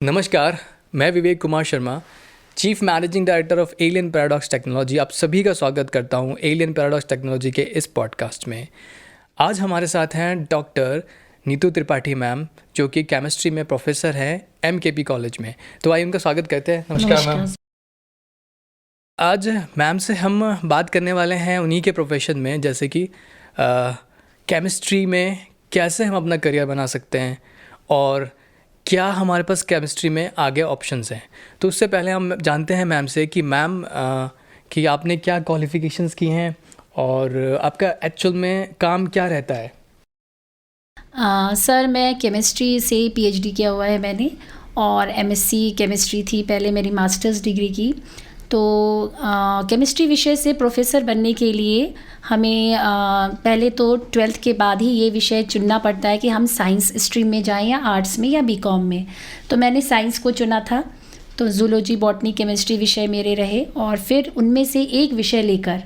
नमस्कार, मैं Vivek Kumar Sharma, chief managing director of alien paradox technology. आप सभी का स्वागत करता हूं एलियन पैराडॉक्स टेक्नोलॉजी के इस पॉडकास्ट में। आज हमारे साथ हैं डॉक्टर नीतू त्रिपाठी मैम, जो कि केमिस्ट्री में प्रोफेसर हैं एमकेपी कॉलेज में। तो आइए उनका स्वागत करते हैं। नमस्कार मैम। आज मैम से हम बात करने वाले हैं उन्हीं के प्रोफेशन में, जैसे कि केमिस्ट्री में कैसे हम अपना करियर बना सकते हैं और क्या हमारे पास केमिस्ट्री में आगे ऑप्शंस हैं। तो उससे पहले हम जानते हैं मैम से कि मैम कि आपने क्या क्वालिफ़िकेशंस की हैं और आपका एक्चुअल में काम क्या रहता है। सर, मैं केमिस्ट्री से पीएचडी किया हुआ है मैंने, और एमएससी केमिस्ट्री थी पहले मेरी मास्टर्स डिग्री की। तो केमिस्ट्री विषय से प्रोफेसर बनने के लिए हमें पहले तो 12th के बाद ही ये विषय चुनना पड़ता है कि हम साइंस स्ट्रीम में जाएं या आर्ट्स में या बीकॉम में। तो मैंने साइंस को चुना था, तो जूलॉजी, बॉटनी, केमिस्ट्री विषय मेरे रहे, और फिर उनमें से एक विषय लेकर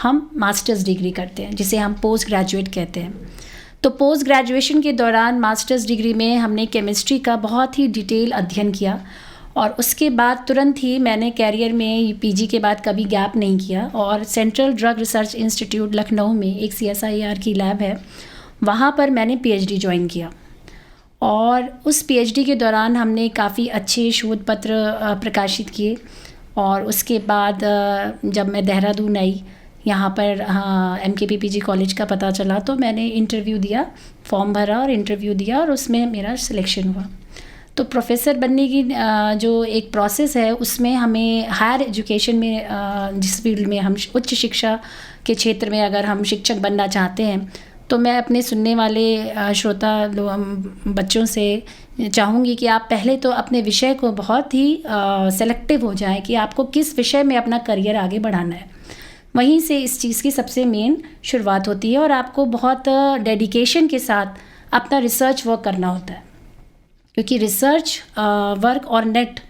हम मास्टर्स डिग्री करते हैं, जिसे हम पोस्ट ग्रेजुएट कहते हैं। तो पोस्ट ग्रेजुएशन के दौरान मास्टर्स डिग्री में हमने केमिस्ट्री का बहुत ही डिटेल अध्ययन किया, और उसके बाद तुरंत ही मैंने कैरियर में पीजी के बाद कभी गैप नहीं किया, और central drug research institute Lucknow में एक CSIR की लैब है, वहाँ पर मैंने पीएचडी ज्वाइन किया। और उस पीएचडी के दौरान हमने काफ़ी अच्छे शोध पत्र प्रकाशित किए, और उसके बाद जब मैं देहरादून आई, यहाँ पर एमकेपी पीजी कॉलेज का पता चला, तो मैंने इंटरव्यू दिया, फॉर्म भरा और इंटरव्यू दिया, और उसमें मेरा सिलेक्शन हुआ। तो प्रोफेसर बनने की जो एक प्रोसेस है, उसमें हमें हायर एजुकेशन में जिस फील्ड में हम उच्च शिक्षा के क्षेत्र में अगर हम शिक्षक बनना चाहते हैं, तो मैं अपने सुनने वाले श्रोता बच्चों से चाहूँगी कि आप पहले तो अपने विषय को बहुत ही सेलेक्टिव हो जाएं कि आपको किस विषय में अपना करियर आगे बढ़ाना है। वहीं से इस चीज़ की सबसे मेन शुरुआत होती है, और आपको बहुत डेडिकेशन के साथ अपना रिसर्च वर्क करना होता है, क्योंकि रिसर्च वर्क और नेट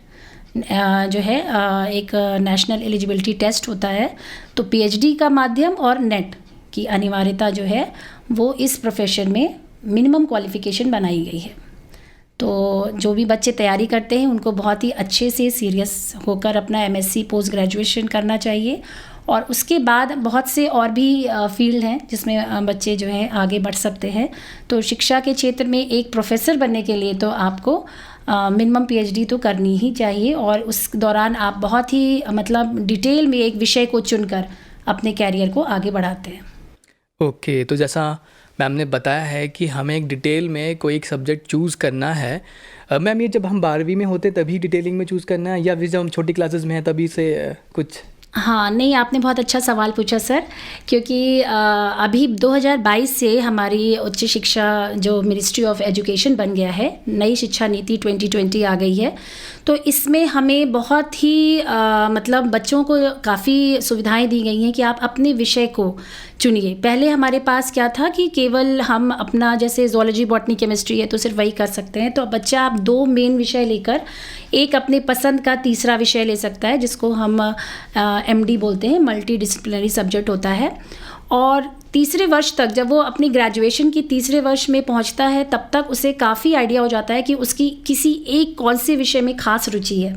जो है एक नेशनल एलिजिबिलिटी टेस्ट होता है। तो पीएचडी का माध्यम और नेट की अनिवार्यता जो है वो इस प्रोफेशन में मिनिमम क्वालिफ़िकेशन बनाई गई है। तो जो भी बच्चे तैयारी करते हैं उनको बहुत ही अच्छे से सीरियस होकर अपना एमएससी पोस्ट ग्रेजुएशन करना चाहिए, और उसके बाद बहुत से और भी फील्ड हैं जिसमें बच्चे जो हैं आगे बढ़ सकते हैं। तो शिक्षा के क्षेत्र में एक प्रोफेसर बनने के लिए तो आपको मिनिमम पीएचडी तो करनी ही चाहिए, और उस दौरान आप बहुत ही मतलब डिटेल में एक विषय को चुनकर अपने कैरियर को आगे बढ़ाते हैं। ओके, तो जैसा मैम ने बताया है कि हमें एक डिटेल में कोई एक सब्जेक्ट चूज़ करना है। मैम, ये जब हम 12वीं में होते तभी डिटेलिंग में चूज़ करना है, या फिर जब हम छोटी क्लासेस में हैं तभी से कुछ? हाँ, नहीं, आपने बहुत अच्छा सवाल पूछा सर, क्योंकि अभी 2022 से हमारी उच्च शिक्षा जो मिनिस्ट्री ऑफ एजुकेशन बन गया है, नई शिक्षा नीति 2020 आ गई है। तो इसमें हमें बहुत ही मतलब बच्चों को काफ़ी सुविधाएं दी गई हैं कि आप अपने विषय को चुनिए। पहले हमारे पास क्या था कि केवल हम अपना जैसे जूलॉजी, बॉटनी, केमिस्ट्री है तो सिर्फ वही कर सकते हैं। तो अब बच्चा आप 2 मेन विषय लेकर एक अपने पसंद का तीसरा विषय ले सकता है, जिसको हम MD बोलते हैं, मल्टी डिसिप्लिनरी सब्जेक्ट होता है। और तीसरे वर्ष तक जब वो अपनी ग्रेजुएशन की तीसरे वर्ष में पहुंचता है, तब तक उसे काफ़ी आइडिया हो जाता है कि उसकी किसी एक कौन से विषय में खास रुचि है।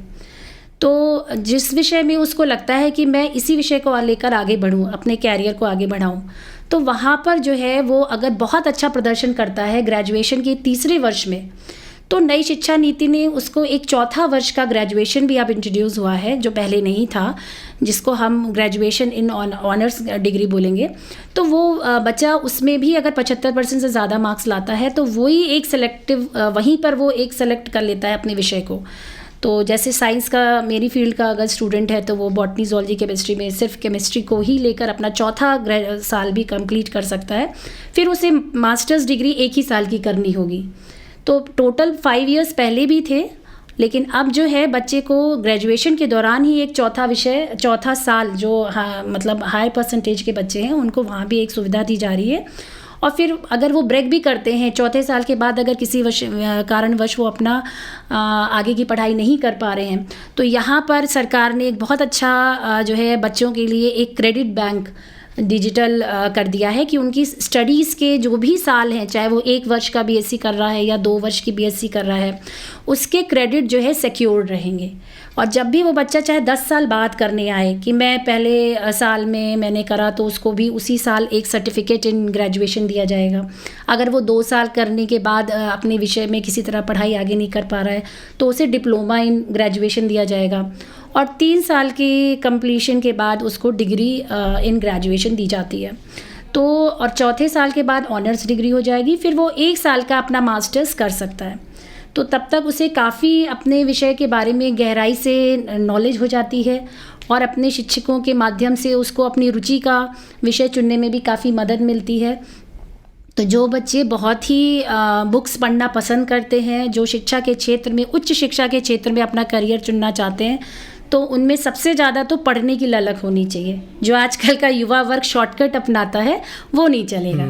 तो जिस विषय में उसको लगता है कि मैं इसी विषय को लेकर आगे बढ़ूं, अपने कैरियर को आगे बढ़ाऊं, तो वहाँ पर जो है वो अगर बहुत अच्छा प्रदर्शन करता है ग्रेजुएशन के तीसरे वर्ष में, तो नई शिक्षा नीति ने उसको एक चौथा वर्ष का ग्रेजुएशन भी अब इंट्रोड्यूस हुआ है, जो पहले नहीं था, जिसको हम ग्रेजुएशन इन ऑनर्स डिग्री बोलेंगे। तो वो बच्चा उसमें भी अगर 75% से ज़्यादा मार्क्स लाता है, तो वही एक सेलेक्टिव वहीं पर वो एक सेलेक्ट कर लेता है अपने विषय को। तो जैसे साइंस का, मेरी फील्ड का अगर स्टूडेंट है, तो वो बॉटनी, जूलॉजी, केमिस्ट्री में सिर्फ केमिस्ट्री को ही लेकर अपना चौथा साल भी कंप्लीट कर सकता है। फिर उसे मास्टर्स डिग्री एक ही साल की करनी होगी। तो टोटल 5 इयर्स पहले भी थे, लेकिन अब जो है बच्चे को ग्रेजुएशन के दौरान ही एक चौथा साल जो मतलब हाई परसेंटेज के बच्चे हैं उनको वहाँ भी एक सुविधा दी जा रही है। और फिर अगर वो ब्रेक भी करते हैं चौथे साल के बाद, अगर किसी कारणवश वो अपना आगे की पढ़ाई नहीं कर पा रहे हैं, तो यहाँ पर सरकार ने एक बहुत अच्छा जो है बच्चों के लिए एक क्रेडिट बैंक डिजिटल कर दिया है कि उनकी स्टडीज़ के जो भी साल हैं, चाहे वो 1 वर्ष का बीएससी कर रहा है या 2 वर्ष की बीएससी कर रहा है, उसके क्रेडिट जो है सिक्योर्ड रहेंगे। और जब भी वो बच्चा चाहे 10 साल बाद करने आए कि मैं पहले साल में मैंने करा, तो उसको भी उसी साल एक सर्टिफिकेट इन ग्रेजुएशन दिया जाएगा। अगर वो 2 साल करने के बाद अपने विषय में किसी तरह पढ़ाई आगे नहीं कर पा रहा है तो उसे डिप्लोमा इन ग्रेजुएशन दिया जाएगा। और 3 साल की कंप्लीशन के बाद उसको डिग्री इन ग्रेजुएशन दी जाती है। तो और चौथे साल के बाद ऑनर्स डिग्री हो जाएगी। फिर वो 1 साल का अपना मास्टर्स कर सकता है। तो तब तक उसे काफ़ी अपने विषय के बारे में गहराई से नॉलेज हो जाती है और अपने शिक्षकों के माध्यम से उसको अपनी रुचि का विषय चुनने में भी काफ़ी मदद मिलती है। तो जो बच्चे बहुत ही बुक्स पढ़ना पसंद करते हैं, जो शिक्षा के क्षेत्र में, उच्च शिक्षा के क्षेत्र में अपना करियर चुनना चाहते हैं, तो उनमें सबसे ज़्यादा तो पढ़ने की ललक होनी चाहिए। जो आजकल का युवा वर्ग शॉर्टकट अपनाता है वो नहीं चलेगा।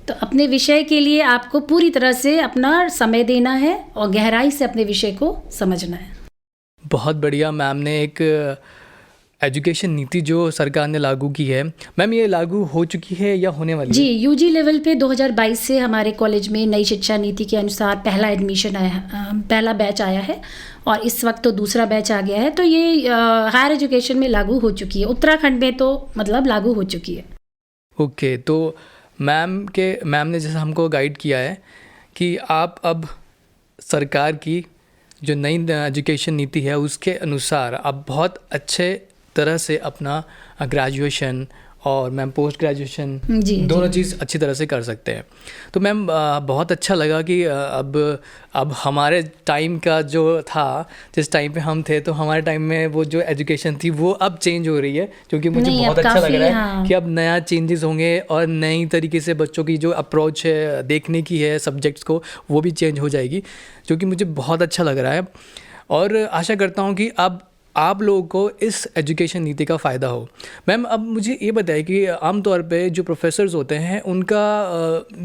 तो अपने विषय के लिए आपको पूरी तरह से अपना समय देना है और गहराई से अपने विषय को समझना है। बहुत बढ़िया मैम ने एक एजुकेशन नीति जो सरकार ने लागू की है, मैम ये लागू हो चुकी है या होने वाली है? जी, यूजी लेवल पे 2022 से हमारे कॉलेज में नई शिक्षा नीति के अनुसार पहला एडमिशन आया, पहला बैच आया है और इस वक्त तो दूसरा बैच आ गया है। तो ये हायर एजुकेशन में लागू हो चुकी है। उत्तराखंड में तो मतलब लागू हो चुकी है। ओके, तो मैम ने जैसा हमको गाइड किया है कि आप अब सरकार की जो नई एजुकेशन नीति है उसके अनुसार आप बहुत अच्छे तरह से अपना ग्रेजुएशन और मैम पोस्ट ग्रेजुएशन दोनों चीज़ अच्छी तरह से कर सकते हैं। तो मैम बहुत अच्छा लगा कि अब हमारे टाइम का जो था, जिस टाइम पे हम थे, तो हमारे टाइम में वो जो एजुकेशन थी वो अब चेंज हो रही है, क्योंकि मुझे बहुत अच्छा लग रहा है हाँ। कि अब नया चेंजेस होंगे और नई तरीके से बच्चों की जो अप्रोच है देखने की है सब्जेक्ट्स को, वो भी चेंज हो जाएगी, जो कि मुझे बहुत अच्छा लग रहा है। और आशा करता हूँ कि अब आप लोगों को इस एजुकेशन नीति का फ़ायदा हो। मैम अब मुझे ये बताइए कि आमतौर पे जो प्रोफेसर्स होते हैं उनका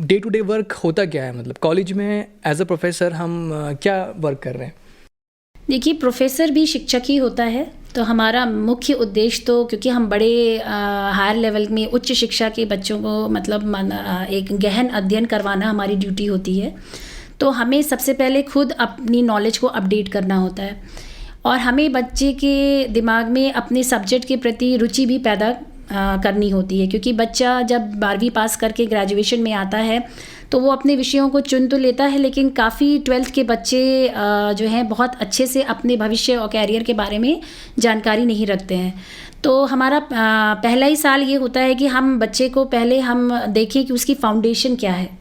डे टू डे वर्क होता क्या है? मतलब कॉलेज में एज अ प्रोफेसर हम क्या वर्क कर रहे हैं? देखिए, प्रोफेसर भी शिक्षक ही होता है। तो हमारा मुख्य उद्देश्य, तो क्योंकि हम बड़े हायर लेवल में उच्च शिक्षा के बच्चों को मतलब एक गहन अध्ययन करवाना हमारी ड्यूटी होती है। तो हमें सबसे पहले खुद अपनी नॉलेज को अपडेट करना होता है और हमें बच्चे के दिमाग में अपने सब्जेक्ट के प्रति रुचि भी पैदा करनी होती है। क्योंकि बच्चा जब 12वीं पास करके ग्रेजुएशन में आता है तो वो अपने विषयों को चुन तो लेता है, लेकिन काफ़ी 12th के बच्चे जो हैं बहुत अच्छे से अपने भविष्य और कैरियर के बारे में जानकारी नहीं रखते हैं। तो हमारा पहला ही साल ये होता है कि हम बच्चे को पहले हम देखें कि उसकी फाउंडेशन क्या है।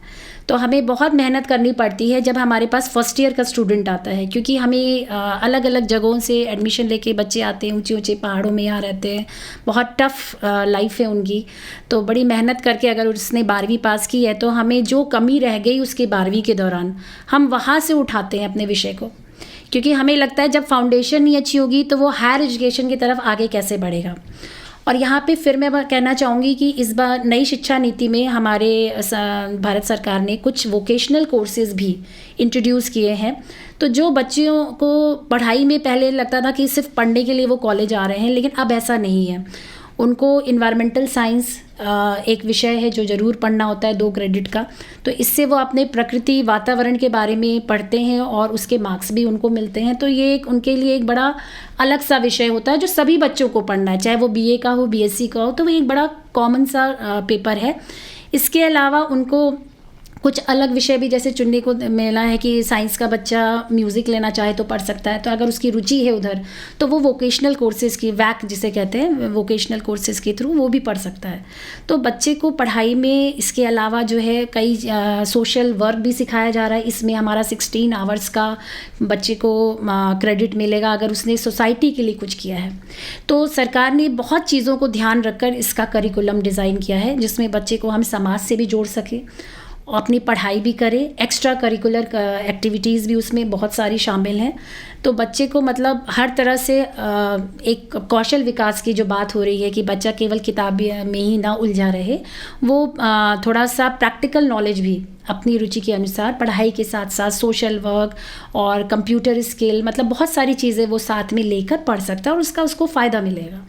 तो हमें बहुत मेहनत करनी पड़ती है जब हमारे पास फर्स्ट ईयर का स्टूडेंट आता है, क्योंकि हमें अलग अलग जगहों से एडमिशन लेके बच्चे आते हैं, ऊंचे ऊंचे पहाड़ों में यहाँ रहते हैं, बहुत टफ लाइफ है उनकी। तो बड़ी मेहनत करके अगर उसने 12वीं पास की है तो हमें जो कमी रह गई उसके 12वीं के दौरान हम वहाँ से उठाते हैं अपने विषय को, क्योंकि हमें लगता है जब फाउंडेशन नहीं अच्छी होगी तो वो हायर एजुकेशन की तरफ आगे कैसे बढ़ेगा। और यहाँ पे फिर मैं कहना चाहूँगी कि इस बार नई शिक्षा नीति में हमारे भारत सरकार ने कुछ वोकेशनल कोर्सेज़ भी इंट्रोड्यूस किए हैं। तो जो बच्चों को पढ़ाई में पहले लगता था कि सिर्फ पढ़ने के लिए वो कॉलेज आ रहे हैं, लेकिन अब ऐसा नहीं है। उनको इन्वायरमेंटल साइंस एक विषय है जो ज़रूर पढ़ना होता है 2 क्रेडिट का। तो इससे वो अपने प्रकृति वातावरण के बारे में पढ़ते हैं और उसके मार्क्स भी उनको मिलते हैं। तो ये एक उनके लिए एक बड़ा अलग सा विषय होता है जो सभी बच्चों को पढ़ना है, चाहे वो BA का हो, BSc का हो। तो वो एक बड़ा कॉमन सा पेपर है। इसके अलावा उनको कुछ अलग विषय भी जैसे चुनने को मिला है कि साइंस का बच्चा म्यूज़िक लेना चाहे तो पढ़ सकता है। तो अगर उसकी रुचि है उधर तो वो वोकेशनल कोर्सेज़ की वैक जिसे कहते हैं वोकेशनल कोर्सेज़ के थ्रू वो भी पढ़ सकता है। तो बच्चे को पढ़ाई में इसके अलावा जो है कई सोशल वर्क भी सिखाया जा रहा है। इसमें हमारा 16 आवर्स का बच्चे को क्रेडिट मिलेगा अगर उसने सोसाइटी के लिए कुछ किया है। तो सरकार ने बहुत चीज़ों को ध्यान रखकर इसका करिकुलम डिज़ाइन किया है जिसमें बच्चे को हम समाज से भी जोड़ सकें, अपनी पढ़ाई भी करें। एक्स्ट्रा करिकुलर एक्टिविटीज़ भी उसमें बहुत सारी शामिल हैं। तो बच्चे को मतलब हर तरह से एक कौशल विकास की जो बात हो रही है कि बच्चा केवल किताब में ही ना उलझा रहे, वो थोड़ा सा प्रैक्टिकल नॉलेज भी अपनी रुचि के अनुसार पढ़ाई के साथ साथ सोशल वर्क और कंप्यूटर स्किल, मतलब बहुत सारी चीज़ें वो साथ में लेकर पढ़ सकता है और उसको फ़ायदा मिलेगा।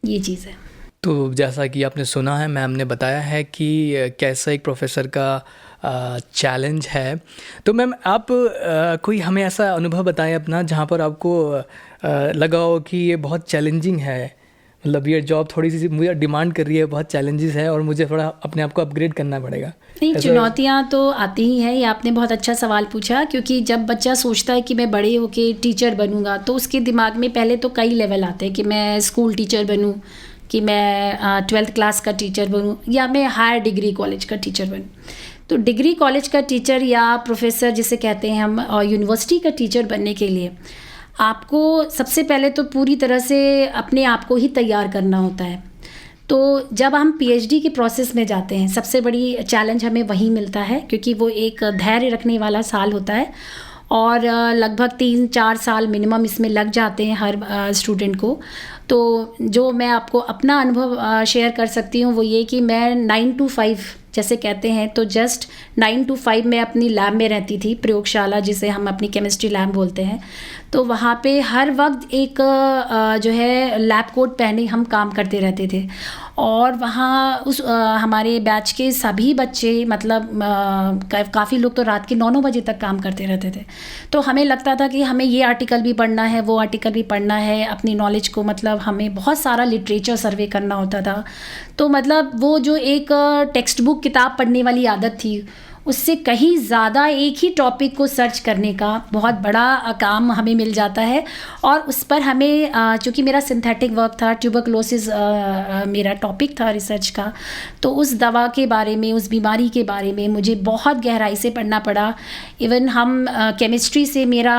ये चीज़ है। तो जैसा कि आपने सुना है, मैम ने बताया है कि कैसा एक प्रोफेसर का चैलेंज है। तो मैम आप कोई हमें ऐसा अनुभव बताएं अपना जहाँ पर आपको लगा हो कि ये बहुत चैलेंजिंग है, मतलब ये जॉब थोड़ी सी मुझे डिमांड कर रही है, बहुत चैलेंजेस है और मुझे थोड़ा अपने आप को अपग्रेड करना पड़ेगा। नहीं, चुनौतियाँ तो आती ही हैं। ये आपने बहुत अच्छा सवाल पूछा, क्योंकि जब बच्चा सोचता है कि मैं बड़े होके टीचर बनूंगा तो उसके दिमाग में पहले तो कई लेवल आते हैं कि मैं स्कूल टीचर बनूं, कि मैं 12th क्लास का टीचर बनूं, या मैं हायर डिग्री कॉलेज का टीचर बनूं। तो डिग्री कॉलेज का टीचर या प्रोफेसर जिसे कहते हैं हम, और यूनिवर्सिटी का टीचर बनने के लिए आपको सबसे पहले तो पूरी तरह से अपने आप को ही तैयार करना होता है। तो जब हम पीएचडी के प्रोसेस में जाते हैं, सबसे बड़ी चैलेंज हमें वहीं मिलता है, क्योंकि वो एक धैर्य रखने वाला साल होता है और लगभग 3-4 साल मिनिमम इसमें लग जाते हैं हर स्टूडेंट को। तो जो मैं आपको अपना अनुभव शेयर कर सकती हूँ वो ये कि मैं 9 to 5 जैसे कहते हैं, तो जस्ट 9 to 5 मैं अपनी लैब में रहती थी, प्रयोगशाला जिसे हम अपनी केमिस्ट्री लैब बोलते हैं। तो वहाँ पे हर वक्त एक जो है लैब कोट पहने हम काम करते रहते थे। और वहाँ उस हमारे बैच के सभी बच्चे, मतलब काफ़ी लोग तो रात के 9-9 बजे तक काम करते रहते थे। तो हमें लगता था कि हमें ये आर्टिकल भी पढ़ना है, वो आर्टिकल भी पढ़ना है, अपनी नॉलेज को, मतलब हमें बहुत सारा लिटरेचर सर्वे करना होता था। तो मतलब वो जो एक टेक्स्ट बुक किताब पढ़ने वाली आदत थी, उससे कहीं ज़्यादा एक ही टॉपिक को सर्च करने का बहुत बड़ा काम हमें मिल जाता है। और उस पर हमें चूँकि मेरा सिंथेटिक वर्क था, ट्यूबरकुलोसिस मेरा टॉपिक था रिसर्च का, तो उस दवा के बारे में, उस बीमारी के बारे में मुझे बहुत गहराई से पढ़ना पड़ा। इवन हम केमिस्ट्री से मेरा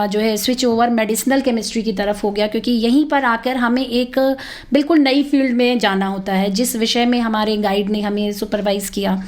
जो है स्विच ओवर मेडिसिनल केमिस्ट्री की तरफ हो गया, क्योंकि यहीं पर आकर हमें एक बिल्कुल नई फील्ड में जाना होता है, जिस विषय में हमारे गाइड ने हमें सुपरवाइज़ किया।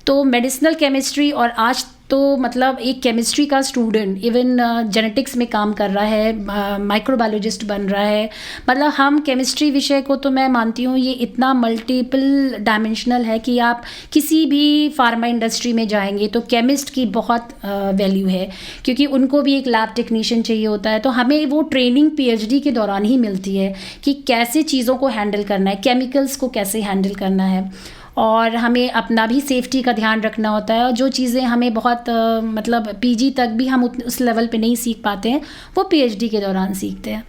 तो मेडिसिनल केमिस्ट्री, और आज तो मतलब एक केमिस्ट्री का स्टूडेंट इवन जेनेटिक्स में काम कर रहा है, माइक्रोबायोलॉजिस्ट बन रहा है। मतलब हम केमिस्ट्री विषय को तो मैं मानती हूँ ये इतना मल्टीपल डायमेंशनल है कि आप किसी भी फार्मा इंडस्ट्री में जाएंगे तो केमिस्ट की बहुत वैल्यू है, क्योंकि उनको भी एक लैब टेक्नीशियन चाहिए होता है। तो हमें वो ट्रेनिंग पीएचडी के दौरान ही मिलती है कि कैसे चीज़ों को हैंडल करना है, केमिकल्स को कैसे हैंडल करना है, और हमें अपना भी सेफ्टी का ध्यान रखना होता है। और जो चीज़ें हमें बहुत मतलब पीजी तक भी हम उस लेवल पे नहीं सीख पाते हैं, वो पीएचडी के दौरान सीखते हैं।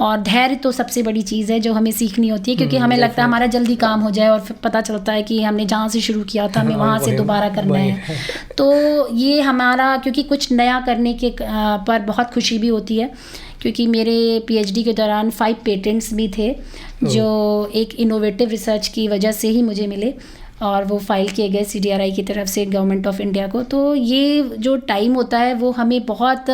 और धैर्य तो सबसे बड़ी चीज़ है जो हमें सीखनी होती है, क्योंकि हमें लगता है हमारा जल्दी काम हो जाए और फिर पता चलता है कि हमने जहाँ से शुरू किया था हमें वहाँ से दोबारा करना है। तो ये हमारा, क्योंकि कुछ नया करने के पर बहुत खुशी भी होती है, क्योंकि मेरे पीएचडी के दौरान 5 पेटेंट्स भी थे जो एक इनोवेटिव रिसर्च की वजह से ही मुझे मिले, और वो फाइल किए गए सीडीआरआई की तरफ से गवर्नमेंट ऑफ इंडिया को। तो ये जो टाइम होता है वो हमें बहुत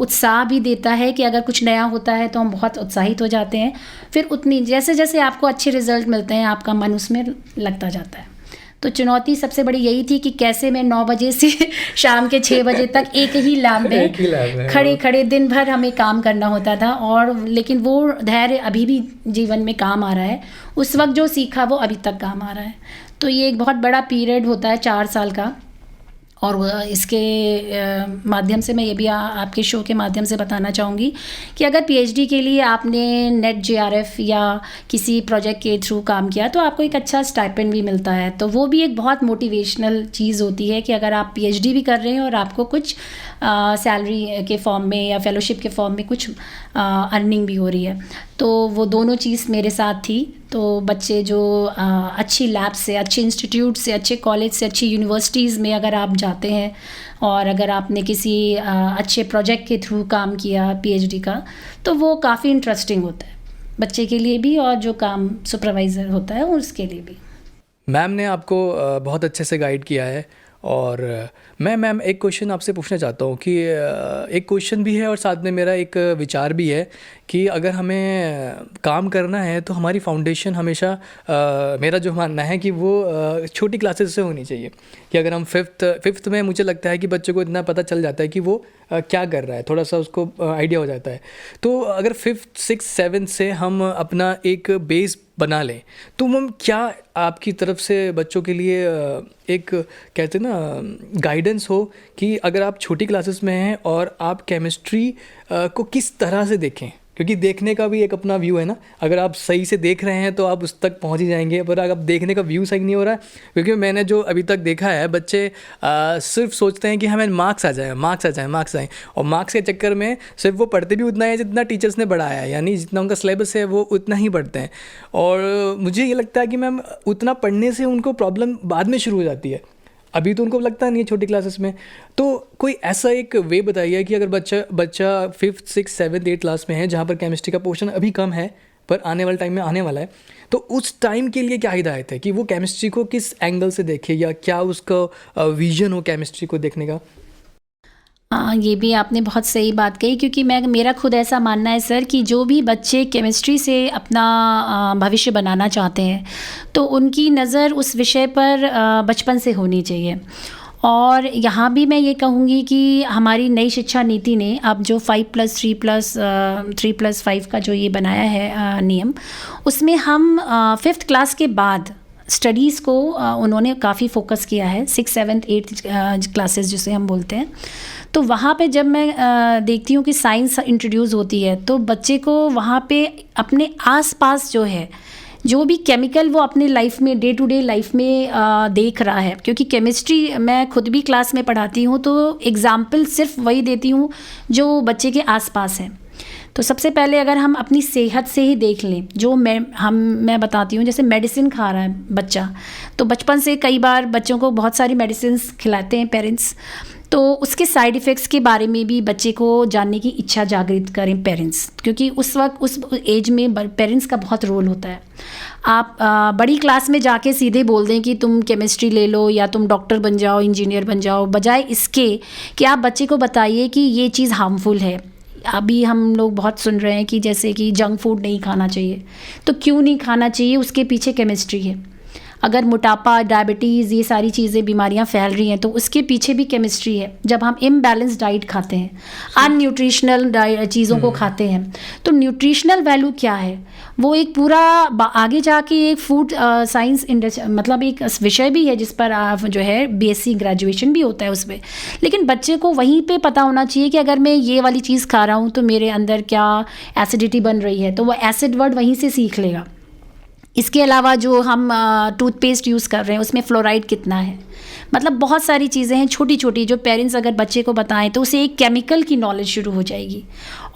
उत्साह भी देता है कि अगर कुछ नया होता है तो हम बहुत उत्साहित हो जाते हैं। फिर उतनी जैसे जैसे आपको अच्छे रिजल्ट मिलते हैं आपका मन उसमें लगता जाता है। तो चुनौती सबसे बड़ी यही थी कि कैसे मैं 9 बजे से शाम के 6 बजे तक एक ही लैब में खड़े खड़े दिन भर हमें काम करना होता था। और लेकिन वो धैर्य अभी भी जीवन में काम आ रहा है, उस वक्त जो सीखा वो अभी तक काम आ रहा है। तो ये एक बहुत बड़ा पीरियड होता है 4 साल का। और इसके माध्यम से मैं ये भी आपके शो के माध्यम से बताना चाहूँगी कि अगर पीएचडी के लिए आपने नेट जेआरएफ या किसी प्रोजेक्ट के थ्रू काम किया तो आपको एक अच्छा स्टाइपेंड भी मिलता है। तो वो भी एक बहुत मोटिवेशनल चीज़ होती है कि अगर आप पीएचडी भी कर रहे हैं और आपको कुछ सैलरी के फॉर्म में या फेलोशिप के फॉर्म में कुछ अर्निंग भी हो रही है। तो वो दोनों चीज़ मेरे साथ थी। तो बच्चे जो अच्छी लैब से, अच्छे इंस्टीट्यूट से, अच्छे कॉलेज से, अच्छी यूनिवर्सिटीज़ में अगर आप जाते हैं और अगर आपने किसी अच्छे प्रोजेक्ट के थ्रू काम किया पीएचडी का, तो वो काफ़ी इंटरेस्टिंग होता है बच्चे के लिए भी और जो काम सुपरवाइज़र होता है उसके लिए भी। मैम ने आपको बहुत अच्छे से गाइड किया है। और मैं मैम एक क्वेश्चन आपसे पूछना चाहता हूँ कि एक क्वेश्चन भी है और साथ में मेरा एक विचार भी है कि अगर हमें काम करना है तो हमारी फाउंडेशन हमेशा मेरा जो मानना है कि वो छोटी क्लासेस से होनी चाहिए। कि अगर हम फिफ्थ में मुझे लगता है कि बच्चों को इतना पता चल जाता है कि वो क्या कर रहा है, थोड़ा सा उसको आइडिया हो जाता है। तो अगर 5th 6th 7th से हम अपना एक बेस बना लें तो हम क्या आपकी तरफ से बच्चों के लिए एक कहते हैं ना गाइडेंस हो कि अगर आप छोटी क्लासेस में हैं और आप केमिस्ट्री को किस तरह से देखें, क्योंकि देखने का भी एक अपना व्यू है ना, अगर आप सही से देख रहे हैं तो आप उस तक पहुंच ही जाएंगे, पर अगर आप देखने का व्यू सही नहीं हो रहा है, क्योंकि मैंने जो अभी तक देखा है बच्चे सिर्फ सोचते हैं कि हमें मार्क्स आ जाए, मार्क्स आ जाए, मार्क्स आए, और मार्क्स के चक्कर में सिर्फ वो पढ़ते भी उतना है जितना टीचर्स ने पढ़ाया है, यानी जितना उनका सिलेबस है वो उतना ही पढ़ते हैं। और मुझे ये लगता है कि मैम उतना पढ़ने से उनको प्रॉब्लम बाद में शुरू हो जाती है, अभी तो उनको लगता नहीं है छोटी क्लासेस में। तो कोई ऐसा एक वे बताइए कि अगर बच्चा 5th 6th 7th 8th class में है जहाँ पर केमिस्ट्री का पोर्शन अभी कम है पर आने वाले टाइम में आने वाला है, तो उस टाइम के लिए क्या हिदायत है कि वो केमिस्ट्री को किस एंगल से देखे, या क्या उसका विजन हो केमिस्ट्री को देखने का? ये भी आपने बहुत सही बात कही, क्योंकि मेरा खुद ऐसा मानना है सर कि जो भी बच्चे केमिस्ट्री से अपना भविष्य बनाना चाहते हैं तो उनकी नज़र उस विषय पर बचपन से होनी चाहिए। और यहाँ भी मैं ये कहूँगी कि हमारी नई शिक्षा नीति ने अब जो 5+3+5 का जो ये बनाया है नियम, उसमें हम 5th क्लास के बाद स्टडीज़ को उन्होंने काफ़ी फोकस किया है, 6th 7th 8th क्लासेस जिसे हम बोलते हैं। तो वहाँ पे जब मैं देखती हूँ कि साइंस इंट्रोड्यूस होती है तो बच्चे को वहाँ पे अपने आसपास जो है, जो भी केमिकल वो अपने लाइफ में डे टू डे लाइफ में देख रहा है, क्योंकि केमिस्ट्री मैं खुद भी क्लास में पढ़ाती हूँ तो एग्जाम्पल सिर्फ वही देती हूँ जो बच्चे के आसपास है। तो सबसे पहले अगर हम अपनी सेहत से ही देख लें, जो मैं बताती हूँ, जैसे मेडिसिन खा रहा है बच्चा, तो बचपन से कई बार बच्चों को बहुत सारी मेडिसिन खिलाते हैं पेरेंट्स, तो उसके साइड इफ़ेक्ट्स के बारे में भी बच्चे को जानने की इच्छा जागृत करें पेरेंट्स, क्योंकि उस वक्त उस एज में पेरेंट्स का बहुत रोल होता है। आप बड़ी क्लास में जाके सीधे बोल दें कि तुम केमिस्ट्री ले लो या तुम डॉक्टर बन जाओ, इंजीनियर बन जाओ, बजाय इसके कि आप बच्चे को बताइए कि ये चीज़ हार्मफुल है। अभी हम लोग बहुत सुन रहे हैं कि जैसे कि जंक फूड नहीं खाना चाहिए, तो क्यों नहीं खाना चाहिए, उसके पीछे केमिस्ट्री है। अगर मोटापा, डायबिटीज़, ये सारी चीज़ें बीमारियां फैल रही हैं तो उसके पीछे भी केमिस्ट्री है। जब हम इम्बैलेंस डाइट खाते हैं, अनन्यूट्रिशनल चीज़ों को खाते हैं, तो न्यूट्रिशनल वैल्यू क्या है, वो एक पूरा आगे जाके एक फूड साइंस मतलब एक विषय भी है जिस पर जो है BSc ग्रेजुएशन भी होता है उसमें। लेकिन बच्चे को वहीं पे पता होना चाहिए कि अगर मैं ये वाली चीज़ खा रहा हूँ तो मेरे अंदर क्या एसिडिटी बन रही है, तो वो एसिड वर्ड वहीं से सीख लेगा। इसके अलावा जो हम टूथपेस्ट यूज़ कर रहे हैं उसमें फ्लोराइड कितना है, मतलब बहुत सारी चीज़ें हैं छोटी छोटी जो पेरेंट्स अगर बच्चे को बताएं तो उसे एक केमिकल की नॉलेज शुरू हो जाएगी।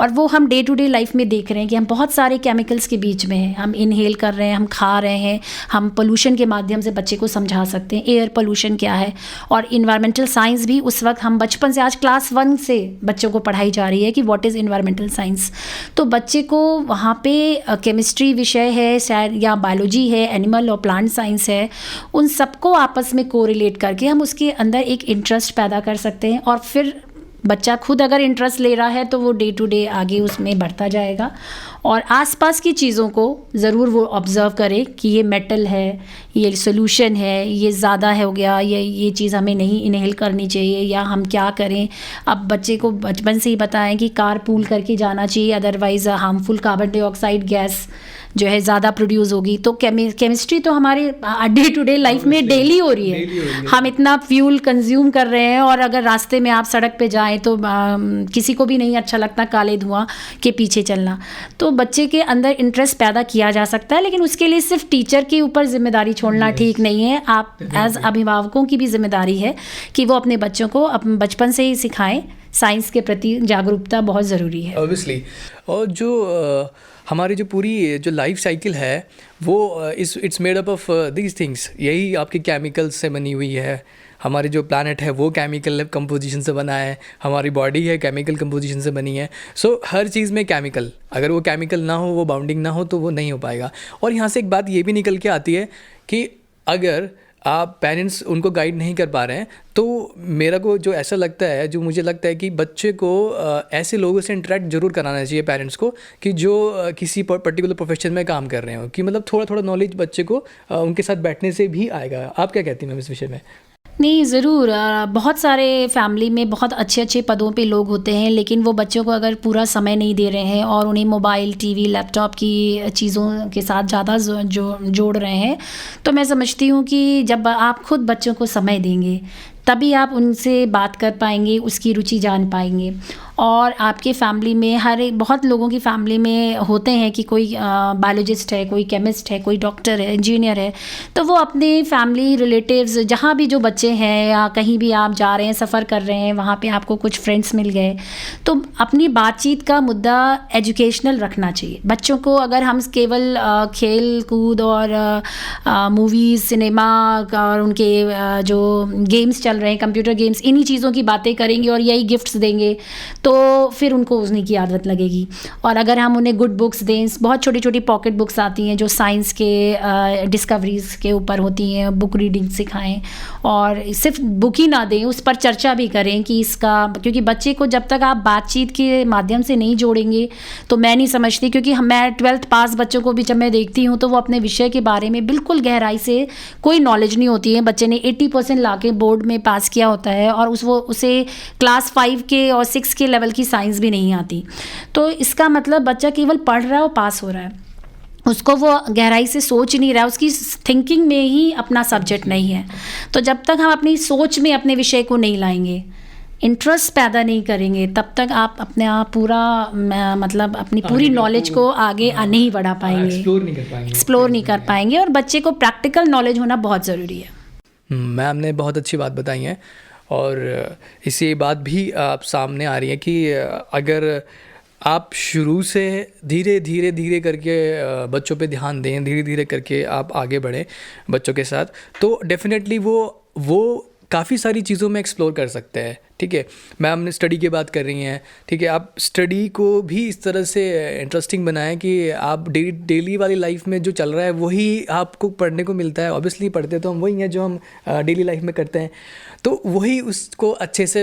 और वो हम डे टू डे लाइफ में देख रहे हैं कि हम बहुत सारे केमिकल्स के बीच में हैं, हम इनहेल कर रहे हैं, हम खा रहे हैं, हम पोल्यूशन के माध्यम से बच्चे को समझा सकते हैं एयर पोल्यूशन क्या है। और इन्वायरमेंटल साइंस भी उस वक्त हम बचपन से, आज क्लास 1 से बच्चों को पढ़ाई जा रही है कि व्हाट इज़ इन्वायरमेंटल साइंस। तो बच्चे को वहाँ पे केमिस्ट्री विषय है शायद, या बायोलॉजी है, एनिमल और प्लांट साइंस है, उन सबको आपस में कोरिलेट करके हम उसके अंदर एक इंटरेस्ट पैदा कर सकते हैं। और फिर बच्चा खुद अगर इंटरेस्ट ले रहा है तो वो डे टू डे आगे उसमें बढ़ता जाएगा। और आसपास की चीज़ों को ज़रूर वो ऑब्ज़र्व करे कि ये मेटल है, ये सोल्यूशन है, ये ज़्यादा हो गया, ये चीज़ हमें नहीं इनहेल करनी चाहिए, या हम क्या करें। अब बच्चे को बचपन से ही बताएं कि कार पूल करके जाना चाहिए, otherwise harmful carbon dioxide gas जो है ज़्यादा प्रोड्यूस होगी। तो केमिस्ट्री तो हमारे डे टू डे लाइफ में डेली हो रही है। हम इतना फ्यूल कंज्यूम कर रहे हैं, और अगर रास्ते में आप सड़क पे जाएं तो किसी को भी नहीं अच्छा लगता काले धुआं के पीछे चलना। तो बच्चे के अंदर इंटरेस्ट पैदा किया जा सकता है, लेकिन उसके लिए सिर्फ टीचर के ऊपर जिम्मेदारी छोड़ना ठीक नहीं है। आप एज अभिभावकों की भी जिम्मेदारी है कि वो अपने बच्चों को बचपन से ही सिखाएं। साइंस के प्रति जागरूकता बहुत ज़रूरी है ऑब्वियसली। और जो हमारी जो पूरी जो लाइफ साइकिल है वो it's made up of these things, यही आपके केमिकल्स से बनी हुई है। हमारी जो प्लानट है वो केमिकल कंपोजिशन से बना है, हमारी बॉडी है केमिकल कंपोजिशन से बनी है। सो हर चीज़ में केमिकल, अगर वो केमिकल ना हो, वो बाउंडिंग ना हो, तो वो नहीं हो पाएगा। और यहाँ से एक बात ये भी निकल के आती है कि अगर आप पेरेंट्स उनको गाइड नहीं कर पा रहे हैं, तो मेरा को जो ऐसा लगता है, जो मुझे लगता है कि बच्चे को ऐसे लोगों से इंटरेक्ट जरूर कराना चाहिए पेरेंट्स को कि जो किसी पर्टिकुलर प्रोफेशन में काम कर रहे हो, कि मतलब थोड़ा थोड़ा नॉलेज बच्चे को उनके साथ बैठने से भी आएगा। आप क्या कहती हैं मैम इस विषय में? नहीं, ज़रूर। बहुत सारे फैमिली में बहुत अच्छे अच्छे पदों पे लोग होते हैं, लेकिन वो बच्चों को अगर पूरा समय नहीं दे रहे हैं और उन्हें मोबाइल, टीवी, लैपटॉप की चीज़ों के साथ ज़्यादा जोड़ रहे हैं, तो मैं समझती हूँ कि जब आप खुद बच्चों को समय देंगे तभी आप उनसे बात कर पाएंगे, उसकी रुचि जान पाएंगे। और आपके फैमिली में बहुत लोगों की फैमिली में होते हैं कि कोई बायोलॉजिस्ट है, कोई केमिस्ट है, कोई डॉक्टर है, इंजीनियर है, तो वो अपने फैमिली रिलेटिव्स जहाँ भी जो बच्चे हैं या कहीं भी आप जा रहे हैं, सफ़र कर रहे हैं, वहाँ पे आपको कुछ फ्रेंड्स मिल गए, तो अपनी बातचीत का मुद्दा एजुकेशनल रखना चाहिए। बच्चों को अगर हम केवल खेल कूद और मूवीज़, सिनेमा और उनके जो गेम्स चल रहे हैं, कंप्यूटर गेम्स, इन्हीं चीज़ों की बातें करेंगे और यही गिफ्ट्स देंगे तो फिर उनको उन्हीं की आदत लगेगी। और अगर हम उन्हें गुड बुक्स दें, बहुत छोटी छोटी पॉकेट बुक्स आती हैं जो साइंस के डिस्कवरीज़ के ऊपर होती हैं, बुक रीडिंग सिखाएं और सिर्फ बुक ही ना दें, उस पर चर्चा भी करें कि इसका, क्योंकि बच्चे को जब तक आप बातचीत के माध्यम से नहीं जोड़ेंगे तो मैं नहीं समझती, क्योंकि मैं 12th पास बच्चों को भी जब मैं देखती हूँ तो वो अपने विषय के बारे में बिल्कुल गहराई से कोई नॉलेज नहीं होती है। बच्चे ने 80% ला के बोर्ड में पास किया होता है और उसे क्लास 5 के और 6 के लेवल की साइंस भी नहीं आती। तो इसका मतलब बच्चा केवल पढ़ रहा है और पास हो रहा है, उसको वो गहराई से सोच नहीं रहा है, उसकी थिंकिंग में ही अपना सब्जेक्ट नहीं है। तो जब तक हम अपनी सोच में अपने विषय को नहीं लाएंगे, इंटरेस्ट पैदा नहीं करेंगे, तब तक आप अपने आप पूरा मतलब अपनी पूरी नॉलेज को आगे नहीं बढ़ा पाएंगे, एक्सप्लोर नहीं कर पाएंगे और बच्चे को प्रैक्टिकल नॉलेज होना बहुत ज़रूरी है। मैम ने बहुत अच्छी बात बताई है और इसी बात भी आप सामने आ रही है कि अगर आप शुरू से धीरे धीरे करके बच्चों पे ध्यान दें, धीरे धीरे करके आप आगे बढ़ें बच्चों के साथ, तो डेफिनेटली वो काफ़ी सारी चीज़ों में एक्सप्लोर कर सकते हैं। ठीक है, मैम ने स्टडी की बात कर रही हैं, ठीक है, आप स्टडी को भी इस तरह से इंटरेस्टिंग बनाएं कि आप डेली वाली लाइफ में जो चल रहा है वही आपको पढ़ने को मिलता है। ऑब्वियसली पढ़ते तो हम वही हैं जो हम डेली लाइफ में करते हैं, तो वही उसको अच्छे से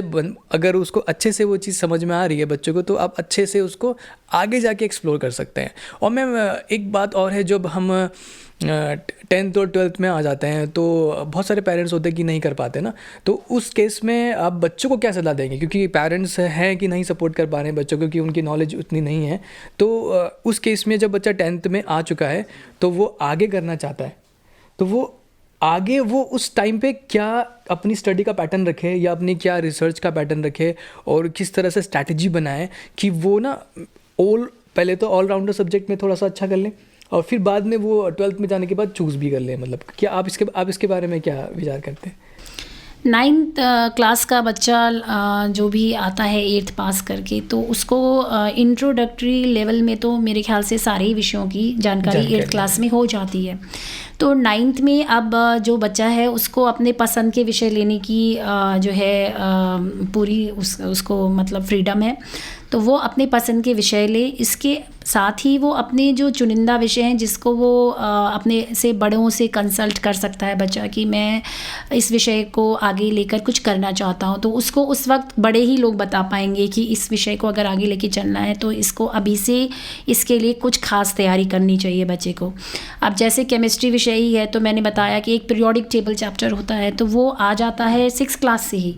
अगर उसको अच्छे से वो चीज़ समझ में आ रही है बच्चों को, तो आप अच्छे से उसको आगे जाके एक्सप्लोर कर सकते हैं। और मैम एक बात और है, जब हम 10th और 12th में आ जाते हैं तो बहुत सारे पेरेंट्स होते हैं कि नहीं कर पाते ना, तो उस केस में आप बच्चों को क्या सलाह देंगे? क्योंकि पेरेंट्स हैं कि नहीं सपोर्ट कर पा रहे हैं बच्चों को, क्योंकि उनकी नॉलेज उतनी नहीं है। तो उस केस में जब बच्चा 10th में आ चुका है तो वो आगे करना चाहता है, तो वो उस टाइम पे क्या अपनी स्टडी का पैटर्न रखे या अपनी क्या रिसर्च का पैटर्न रखे और किस तरह से स्ट्रैटेजी बनाए कि वो ना पहले तो ऑलराउंडर सब्जेक्ट में थोड़ा सा अच्छा कर लें और फिर बाद में वो 12th में जाने के बाद चूज़ भी कर लें। मतलब क्या आप इसके बारे में क्या विचार करते हैं? 9th क्लास का बच्चा जो भी आता है 8th पास करके, तो उसको इंट्रोडक्टरी लेवल में तो मेरे ख्याल से सारे ही विषयों की जानकारी 8th क्लास में हो जाती है। तो 9th में अब जो बच्चा है उसको अपने पसंद के विषय लेने की जो है पूरी उसको मतलब फ्रीडम है, तो वो अपने पसंद के विषय ले। इसके साथ ही वो अपने जो चुनिंदा विषय हैं जिसको वो अपने से बड़ों से कंसल्ट कर सकता है बच्चा कि मैं इस विषय को आगे लेकर कुछ करना चाहता हूँ, तो उसको उस वक्त बड़े ही लोग बता पाएंगे कि इस विषय को अगर आगे लेके चलना है तो इसको अभी से इसके लिए कुछ खास तैयारी करनी चाहिए बच्चे को। अब जैसे केमिस्ट्री विषय ही है तो मैंने बताया कि एक पीरियोडिक टेबल चैप्टर होता है, तो वो आ जाता है 6th क्लास से ही,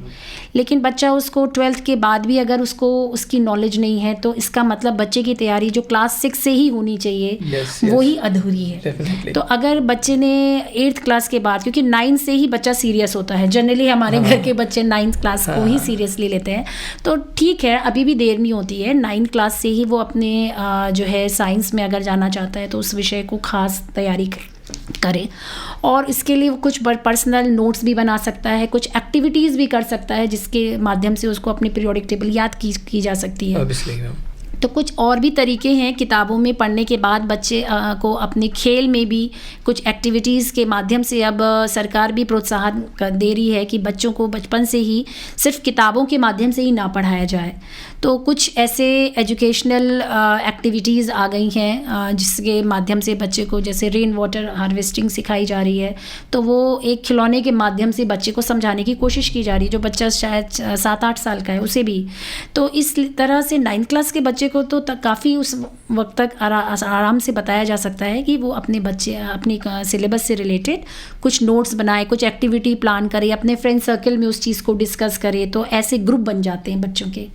लेकिन बच्चा उसको 12th के बाद भी अगर उसको उसकी नॉलेज नहीं है तो इसका मतलब बच्चे की तैयारी जो क्लास 6 से ही होनी चाहिए वो ही अधूरी है। Definitely. तो अगर बच्चे ने 8th क्लास के बाद, क्योंकि 9 से ही बच्चा सीरियस होता है, जनरली हमारे घर के बच्चे 9th क्लास को ही सीरियसली लेते हैं, तो ठीक है अभी भी देर नहीं होती है। 9th क्लास से ही वो अपने जो है साइंस में अगर जाना चाहता है तो उस विषय को खास तैयारी करें और इसके लिए कुछ पर्सनल नोट्स भी बना सकता है, कुछ एक्टिविटीज़ भी कर सकता है जिसके माध्यम से उसको अपनी पीरियोडिक टेबल याद की जा सकती है। तो कुछ और भी तरीके हैं किताबों में पढ़ने के बाद बच्चे को अपने खेल में भी कुछ एक्टिविटीज़ के माध्यम से अब सरकार भी प्रोत्साहन दे रही है कि बच्चों को बचपन से ही सिर्फ किताबों के माध्यम से ही ना पढ़ाया जाए। तो कुछ ऐसे एजुकेशनल एक्टिविटीज़ आ गई हैं जिसके माध्यम से बच्चे को, जैसे रेन वाटर हार्वेस्टिंग सिखाई जा रही है, तो वो एक खिलौने के माध्यम से बच्चे को समझाने की कोशिश की जा रही है, जो बच्चा शायद 7-8 साल का है उसे भी। तो इस तरह से 9th क्लास के बच्चे को तो काफ़ी उस वक्त तक आराम से बताया जा सकता है कि वो अपनी सिलेबस से रिलेटेड कुछ नोट्स बनाए, कुछ एक्टिविटी प्लान करे, अपने फ्रेंड सर्कल में उस चीज़ को डिस्कस करे। तो ऐसे ग्रुप बन जाते हैं बच्चों के।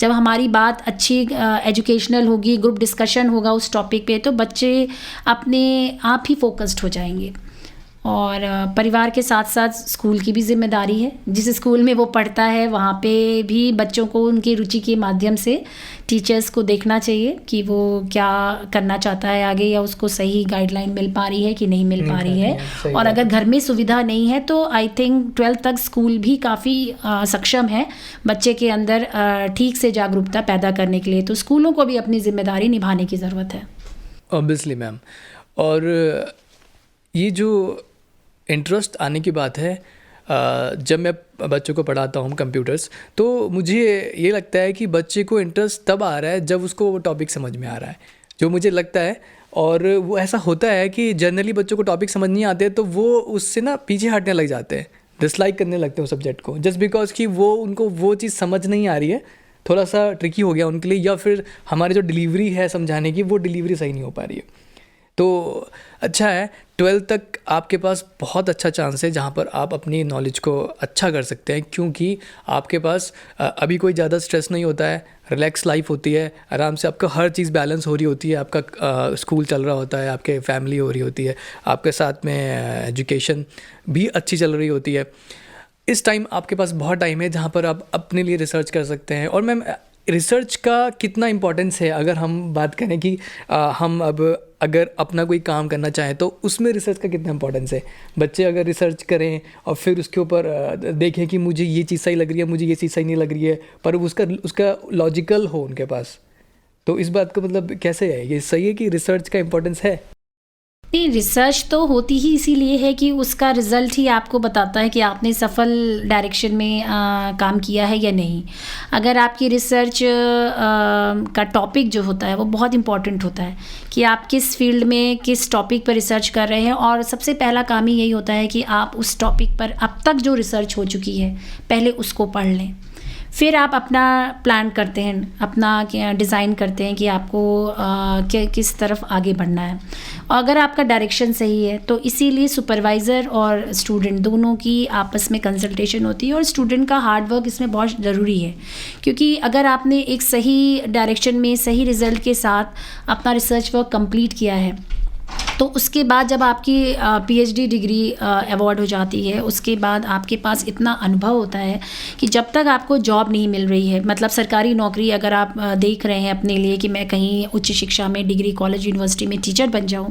जब हमारी बात अच्छी एजुकेशनल होगी, ग्रुप डिस्कशन होगा उस टॉपिक पे, तो बच्चे अपने आप ही फोकस्ड हो जाएंगे। और परिवार के साथ साथ स्कूल की भी जिम्मेदारी है। जिस स्कूल में वो पढ़ता है वहाँ पे भी बच्चों को उनकी रुचि के माध्यम से टीचर्स को देखना चाहिए कि वो क्या करना चाहता है आगे, या उसको सही गाइडलाइन मिल पा रही है कि नहीं मिल पा रही है। और अगर घर में सुविधा नहीं है तो आई थिंक 12th तक स्कूल भी काफ़ी सक्षम है बच्चे के अंदर ठीक से जागरूकता पैदा करने के लिए। तो स्कूलों को भी अपनी जिम्मेदारी निभाने की ज़रूरत है। Obviously ma'am. और ये जो इंटरेस्ट आने की बात है, जब मैं बच्चों को पढ़ाता हूँ कंप्यूटर्स, तो मुझे ये लगता है कि बच्चे को इंटरेस्ट तब आ रहा है जब उसको वो टॉपिक समझ में आ रहा है, जो मुझे लगता है। और वो ऐसा होता है कि जनरली बच्चों को टॉपिक समझ नहीं आते तो वो उससे ना पीछे हटने लग जाते हैं, डिसलाइक करने लगते हैं उस सब्जेक्ट को, जस्ट बिकॉज कि वो उनको वो चीज़ समझ नहीं आ रही है, थोड़ा सा ट्रिकी हो गया उनके लिए, या फिर हमारी जो डिलीवरी है समझाने की वो डिलीवरी सही नहीं हो पा रही है। तो अच्छा है, 12th तक आपके पास बहुत अच्छा चांस है जहाँ पर आप अपनी नॉलेज को अच्छा कर सकते हैं, क्योंकि आपके पास अभी कोई ज़्यादा स्ट्रेस नहीं होता है, रिलैक्स लाइफ होती है, आराम से आपका हर चीज़ बैलेंस हो रही होती है, आपका स्कूल चल रहा होता है, आपके फैमिली हो रही होती है, आपके साथ में एजुकेशन भी अच्छी चल रही होती है। इस टाइम आपके पास बहुत टाइम है जहाँ पर आप अपने लिए रिसर्च कर सकते हैं। और मैम, रिसर्च का कितना इम्पोर्टेंस है अगर हम बात करें कि हम अब अगर अपना कोई काम करना चाहें तो उसमें रिसर्च का कितना इम्पोर्टेंस है? बच्चे अगर रिसर्च करें और फिर उसके ऊपर देखें कि मुझे ये चीज़ सही लग रही है, मुझे ये चीज़ सही नहीं लग रही है, पर उसका लॉजिकल हो उनके पास, तो इस बात का मतलब कैसे है, ये सही है कि रिसर्च का इम्पोर्टेंस है? नहीं, रिसर्च तो होती ही इसीलिए है कि उसका रिज़ल्ट ही आपको बताता है कि आपने सफल डायरेक्शन में काम किया है या नहीं। अगर आपकी रिसर्च का टॉपिक जो होता है वो बहुत इम्पॉर्टेंट होता है कि आप किस फील्ड में किस टॉपिक पर रिसर्च कर रहे हैं, और सबसे पहला काम ही यही होता है कि आप उस टॉपिक पर अब तक जो रिसर्च हो चुकी है पहले उसको पढ़ लें। फिर आप अपना प्लान करते हैं, अपना डिज़ाइन करते हैं कि आपको किस तरफ आगे बढ़ना है। और अगर आपका डायरेक्शन सही है तो इसीलिए सुपरवाइज़र और स्टूडेंट दोनों की आपस में कंसल्टेशन होती है, और स्टूडेंट का हार्ड वर्क इसमें बहुत ज़रूरी है, क्योंकि अगर आपने एक सही डायरेक्शन में सही रिज़ल्ट के साथ अपना रिसर्च वर्क कंप्लीट किया है तो उसके बाद जब आपकी पीएचडी डिग्री अवॉर्ड हो जाती है, उसके बाद आपके पास इतना अनुभव होता है कि जब तक आपको जॉब नहीं मिल रही है, मतलब सरकारी नौकरी अगर आप देख रहे हैं अपने लिए कि मैं कहीं उच्च शिक्षा में डिग्री कॉलेज यूनिवर्सिटी में टीचर बन जाऊं,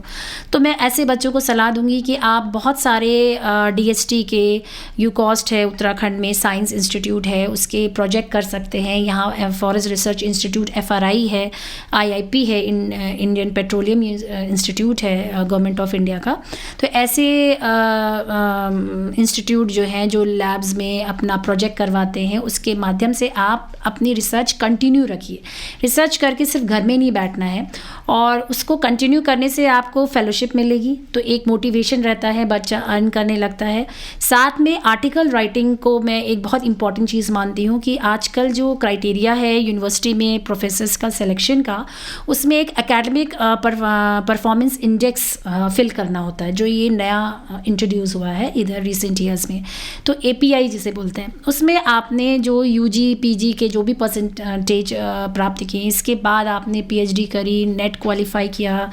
तो मैं ऐसे बच्चों को सलाह दूंगी कि आप बहुत सारे डीएसटी के यूकॉस्ट है उत्तराखंड में, साइंस इंस्टीट्यूट है, उसके प्रोजेक्ट कर सकते हैं। यहाँ फॉरेस्ट रिसर्च इंस्टीट्यूट FRI है, IIP है, इंडियन पेट्रोलियम इंस्टीट्यूट है गवर्नमेंट ऑफ इंडिया का। तो ऐसे इंस्टीट्यूट जो हैं जो लैब्स में अपना प्रोजेक्ट करवाते हैं, उसके माध्यम से आप अपनी रिसर्च कंटिन्यू रखिए। रिसर्च करके सिर्फ घर में नहीं बैठना है, और उसको कंटिन्यू करने से आपको फेलोशिप मिलेगी, तो एक मोटिवेशन रहता है, बच्चा अर्न करने लगता है। साथ में आर्टिकल राइटिंग को मैं एक बहुत इंपॉर्टेंट चीज़ मानती हूँ कि आजकल जो क्राइटेरिया है यूनिवर्सिटी में प्रोफेसर्स का सिलेक्शन का, उसमें एक एकेडमिक परफॉर्मेंस इंडेक्स फिल करना होता है, जो ये नया इंट्रोड्यूस हुआ है इधर रिसेंट ईयर्स में। तो API जिसे बोलते हैं, उसमें आपने जो UG PG के जो भी परसेंटेज प्राप्त किए, इसके बाद आपने PhD करी, नेट क्वालिफाई किया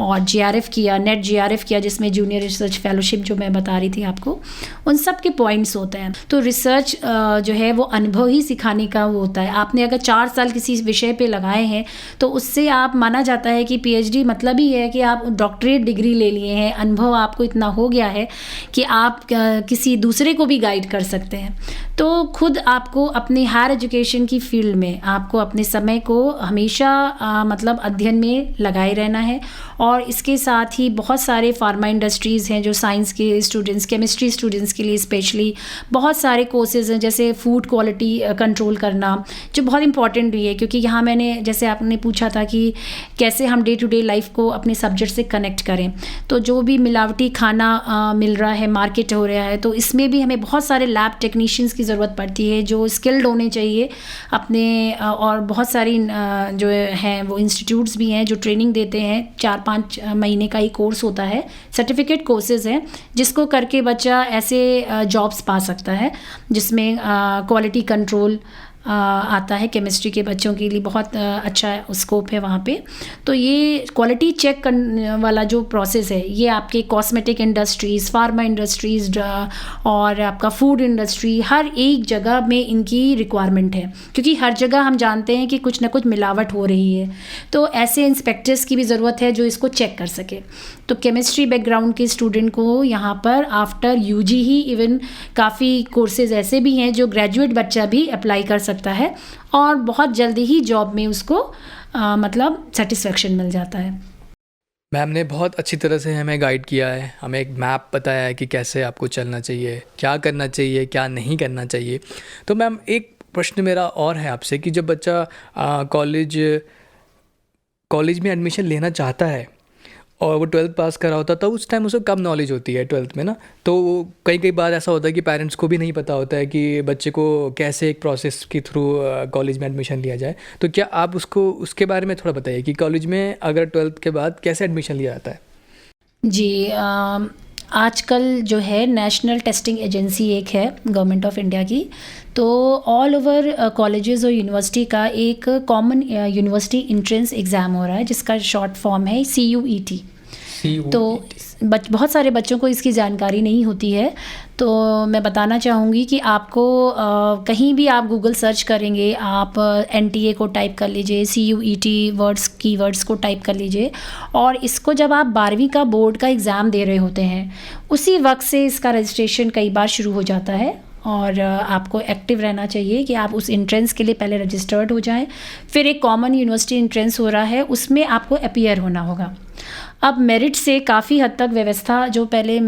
और GRF किया, नेट GRF किया, जिसमें जूनियर रिसर्च फेलोशिप जो मैं बता रही थी आपको, उन सब के पॉइंट्स होते हैं। तो रिसर्च जो है वो अनुभव ही सिखाने का वो होता है। आपने अगर 4 साल किसी विषय पे लगाए हैं तो उससे आप माना जाता है कि PhD मतलब ही है कि आप डॉक्टरेट डिग्री ले लिए हैं, अनुभव आपको इतना हो गया है कि आप किसी दूसरे को भी गाइड कर सकते हैं। तो खुद आपको अपनी हायर एजुकेशन की फील्ड में आपको अपने समय को हमेशा मतलब अध्ययन में लगाए रहना है। और इसके साथ ही बहुत सारे फार्मा इंडस्ट्रीज़ हैं जो साइंस के स्टूडेंट्स, केमिस्ट्री स्टूडेंट्स के लिए स्पेशली बहुत सारे कोर्सेज़ हैं, जैसे फूड क्वालिटी कंट्रोल करना, जो बहुत इंपॉर्टेंट भी है, क्योंकि यहाँ मैंने जैसे आपने पूछा था कि कैसे हम डे टू डे लाइफ को अपने सब्जेक्ट से कनेक्ट करें, तो जो भी मिलावटी खाना मिल रहा है, मार्केट हो रहा है, तो इसमें भी हमें बहुत सारे लैब टेक्नीशियंस की ज़रूरत पड़ती है जो स्किल्ड होने चाहिए अपने। और बहुत सारी जो हैं वो इंस्टीट्यूट्स भी हैं जो ट्रेनिंग देते हैं, 4-5 महीने का ही कोर्स होता है, सर्टिफिकेट कोर्सेज़ हैं जिसको करके बच्चा ऐसे जॉब्स पा सकता है जिसमें क्वालिटी कंट्रोल, आता है केमिस्ट्री के बच्चों के लिए, बहुत अच्छा स्कोप है वहाँ पे। तो ये क्वालिटी चेक करने वाला जो प्रोसेस है, ये आपके कॉस्मेटिक इंडस्ट्रीज़, फार्मा इंडस्ट्रीज़ और आपका फूड इंडस्ट्री, हर एक जगह में इनकी रिक्वायरमेंट है, क्योंकि हर जगह हम जानते हैं कि कुछ ना कुछ मिलावट हो रही है। तो ऐसे इंस्पेक्टर्स की भी ज़रूरत है जो इसको चेक कर सके। तो केमिस्ट्री बैकग्राउंड के स्टूडेंट को यहाँ पर आफ्टर यूजी ही इवन काफ़ी कोर्सेज ऐसे भी हैं जो ग्रेजुएट बच्चा भी अप्लाई कर सकता है और बहुत जल्दी ही जॉब में उसको मतलब सेटिस्फेक्शन मिल जाता है। मैम ने बहुत अच्छी तरह से हमें गाइड किया है, हमें एक मैप बताया है कि कैसे आपको चलना चाहिए, क्या करना चाहिए, क्या नहीं करना चाहिए। तो मैम एक प्रश्न मेरा और है आपसे कि जब बच्चा कॉलेज में एडमिशन लेना चाहता है और वो 12th पास करा होता, तो उस टाइम उसे कम नॉलेज होती है 12th में ना, तो कई बार ऐसा होता है कि पेरेंट्स को भी नहीं पता होता है कि बच्चे को कैसे एक प्रोसेस के थ्रू कॉलेज में एडमिशन लिया जाए। तो क्या आप उसको उसके बारे में थोड़ा बताइए कि कॉलेज में अगर 12th के बाद कैसे एडमिशन लिया जाता है? जी, आजकल जो है नेशनल टेस्टिंग एजेंसी एक है गवर्नमेंट ऑफ इंडिया की, तो ऑल ओवर कॉलेजेस और यूनिवर्सिटी का एक कॉमन यूनिवर्सिटी एंट्रेंस एग्ज़ाम हो रहा है जिसका शॉर्ट फॉर्म है CUET। तो बहुत सारे बच्चों को इसकी जानकारी नहीं होती है, तो मैं बताना चाहूँगी कि आपको कहीं भी आप गूगल सर्च करेंगे, आप NTA को टाइप कर लीजिए, CUET कीवर्ड्स को टाइप कर लीजिए, और इसको जब आप 12वीं का बोर्ड का एग्ज़ाम दे रहे होते हैं उसी वक्त से इसका रजिस्ट्रेशन कई बार शुरू हो जाता है। और आपको एक्टिव रहना चाहिए कि आप उस एंट्रेंस के लिए पहले रजिस्टर्ड हो जाएं। फिर एक कॉमन यूनिवर्सिटी एंट्रेंस हो रहा है, उसमें आपको अपीयर होना होगा। अब मेरिट से काफ़ी हद तक व्यवस्था, जो पहले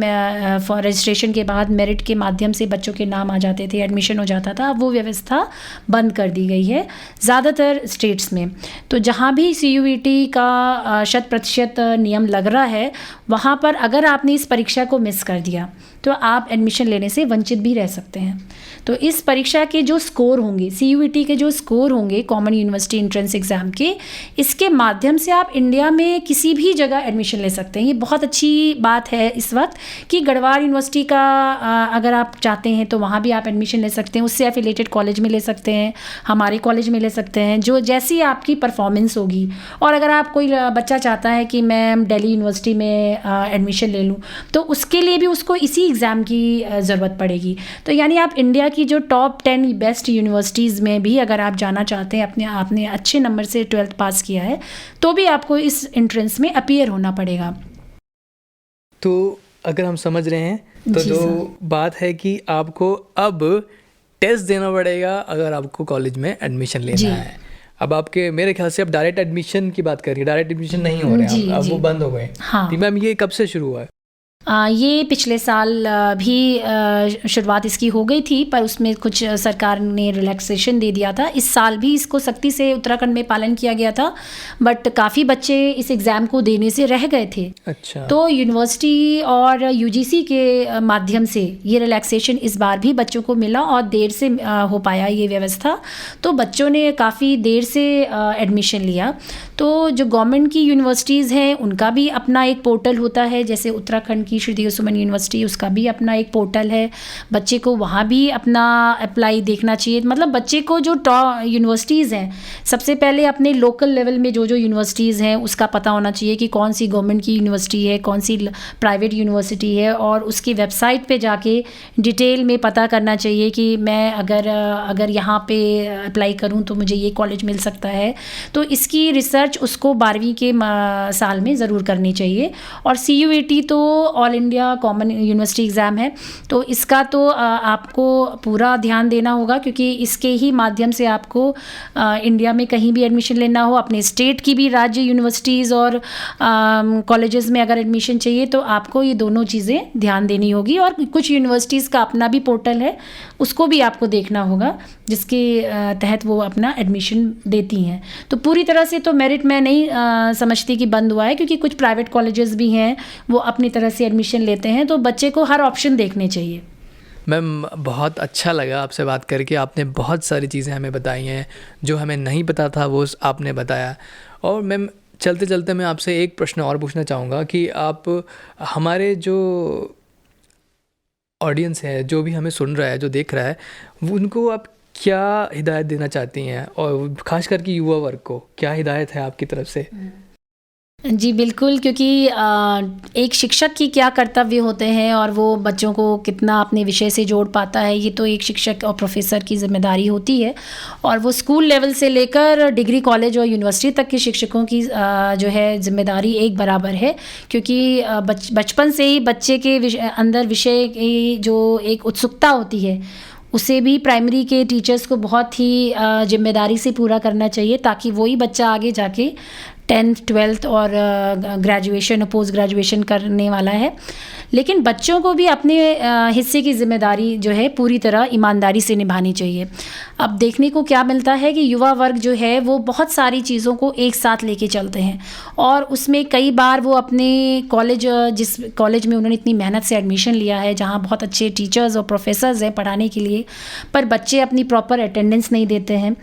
फॉर रजिस्ट्रेशन के बाद मेरिट के माध्यम से बच्चों के नाम आ जाते थे, एडमिशन हो जाता था, अब वो व्यवस्था बंद कर दी गई है ज़्यादातर स्टेट्स में। तो जहाँ भी CUET का 100% नियम लग रहा है, वहाँ पर अगर आपने इस परीक्षा को मिस कर दिया तो आप एडमिशन लेने से वंचित भी रह सकते हैं। तो इस परीक्षा के जो स्कोर होंगे, CUET के जो स्कोर होंगे कॉमन यूनिवर्सिटी एंट्रेंस एग्ज़ाम के, इसके माध्यम से आप इंडिया में किसी भी जगह एडमिशन ले सकते हैं। ये बहुत अच्छी बात है इस वक्त कि गढ़वाल यूनिवर्सिटी का अगर आप चाहते हैं तो वहाँ भी आप एडमिशन ले सकते हैं, उससे एफिलेटेड कॉलेज में ले सकते हैं, हमारे कॉलेज में ले सकते हैं, जो जैसी आपकी परफॉर्मेंस होगी। और अगर आप कोई बच्चा चाहता है कि मैं दिल्ली यूनिवर्सिटी में एडमिशन ले लूँ, तो उसके लिए भी उसको इसी एग्ज़ाम की ज़रूरत पड़ेगी। तो यानी आप इंडिया की जो टॉप 10 बेस्ट यूनिवर्सिटीज़ में भी अगर आप जाना चाहते हैं, आपने अच्छे नंबर से 12th पास किया है, तो भी आपको इस एंट्रेंस में अपीयर होना पड़ेगा। तो अगर हम समझ रहे हैं तो जो बात है कि आपको अब टेस्ट देना पड़ेगा अगर आपको कॉलेज में एडमिशन लेना है। अब आपके मेरे ख्याल से अब डायरेक्ट एडमिशन की बात करिए, डायरेक्ट एडमिशन नहीं हो रहे हैं, अब वो बंद हो गए। हाँ। तो मैम ये कब से शुरू हुआ है? ये पिछले साल भी शुरुआत इसकी हो गई थी, पर उसमें कुछ सरकार ने रिलैक्सेशन दे दिया था। इस साल भी इसको सख्ती से उत्तराखंड में पालन किया गया था, बट काफ़ी बच्चे इस एग्ज़ाम को देने से रह गए थे। अच्छा। तो यूनिवर्सिटी और UGC के माध्यम से ये रिलैक्सेशन इस बार भी बच्चों को मिला और देर से हो पाया ये व्यवस्था, तो बच्चों ने काफ़ी देर से एडमिशन लिया। तो जो गवर्नमेंट की यूनिवर्सिटीज़ हैं उनका भी अपना एक पोर्टल होता है, जैसे उत्तराखंड की श्री सुमन यूनिवर्सिटी, उसका भी अपना एक पोर्टल है। बच्चे को वहाँ भी अपना अप्लाई देखना चाहिए। मतलब बच्चे को जो टॉप यूनिवर्सिटीज़ हैं, सबसे पहले अपने लोकल लेवल में जो यूनिवर्सिटीज़ हैं उसका पता होना चाहिए कि कौन सी गवर्नमेंट की यूनिवर्सिटी है, कौन सी प्राइवेट यूनिवर्सिटी है, और उसकी वेबसाइट पे जाके डिटेल में पता करना चाहिए कि मैं अगर यहाँ पे अप्लाई करूँ तो मुझे ये कॉलेज मिल सकता है। तो इसकी रिसर्च उसको 12वीं के साल में ज़रूर करनी चाहिए। और CUET तो all India common university exam है, तो इसका तो आपको पूरा ध्यान देना होगा, क्योंकि इसके ही माध्यम से आपको इंडिया में कहीं भी एडमिशन लेना हो, अपने स्टेट की भी राज्य यूनिवर्सिटीज़ और कॉलेजेस में अगर एडमिशन चाहिए तो आपको ये दोनों चीज़ें ध्यान देनी होगी। और कुछ यूनिवर्सिटीज़ का अपना भी पोर्टल है, उसको भी आपको देखना होगा, जिसके तहत वो अपना एडमिशन देती हैं। तो पूरी तरह से तो मेरिट मैं नहीं समझती कि बंद हुआ है, क्योंकि कुछ प्राइवेट कॉलेजेस भी हैं वो अपनी तरह से एडमिशन लेते हैं, तो बच्चे को हर ऑप्शन देखने चाहिए। मैम बहुत अच्छा लगा आपसे बात करके, आपने बहुत सारी चीज़ें हमें बताई हैं, जो हमें नहीं पता था वो आपने बताया। और मैम चलते चलते मैं आपसे एक प्रश्न और पूछना चाहूँगा कि आप हमारे जो ऑडियंस है, जो भी हमें सुन रहा है, जो देख रहा है, उनको आप क्या हिदायत देना चाहती हैं, और ख़ास करके युवा वर्ग को क्या हिदायत है आपकी तरफ से? जी बिल्कुल, क्योंकि एक शिक्षक की क्या कर्तव्य होते हैं और वो बच्चों को कितना अपने विषय से जोड़ पाता है, ये तो एक शिक्षक और प्रोफेसर की ज़िम्मेदारी होती है। और वो स्कूल लेवल से लेकर डिग्री कॉलेज और यूनिवर्सिटी तक के शिक्षकों की जो है ज़िम्मेदारी एक बराबर है, क्योंकि बचपन से ही बच्चे के अंदर विषय की जो एक उत्सुकता होती है उसे भी प्राइमरी के टीचर्स को बहुत ही ज़िम्मेदारी से पूरा करना चाहिए, ताकि वही बच्चा आगे जाके 10th 12th और ग्रेजुएशन और पोस्ट ग्रेजुएशन करने वाला है। लेकिन बच्चों को भी अपने हिस्से की ज़िम्मेदारी जो है पूरी तरह ईमानदारी से निभानी चाहिए। अब देखने को क्या मिलता है कि युवा वर्ग जो है वो बहुत सारी चीज़ों को एक साथ लेके चलते हैं, और उसमें कई बार वो अपने कॉलेज, जिस कॉलेज में उन्होंने इतनी मेहनत से एडमिशन लिया है, जहाँ बहुत अच्छे टीचर्स और प्रोफेसर्स हैं पढ़ाने के लिए, पर बच्चे अपनी प्रॉपर अटेंडेंस नहीं देते हैं।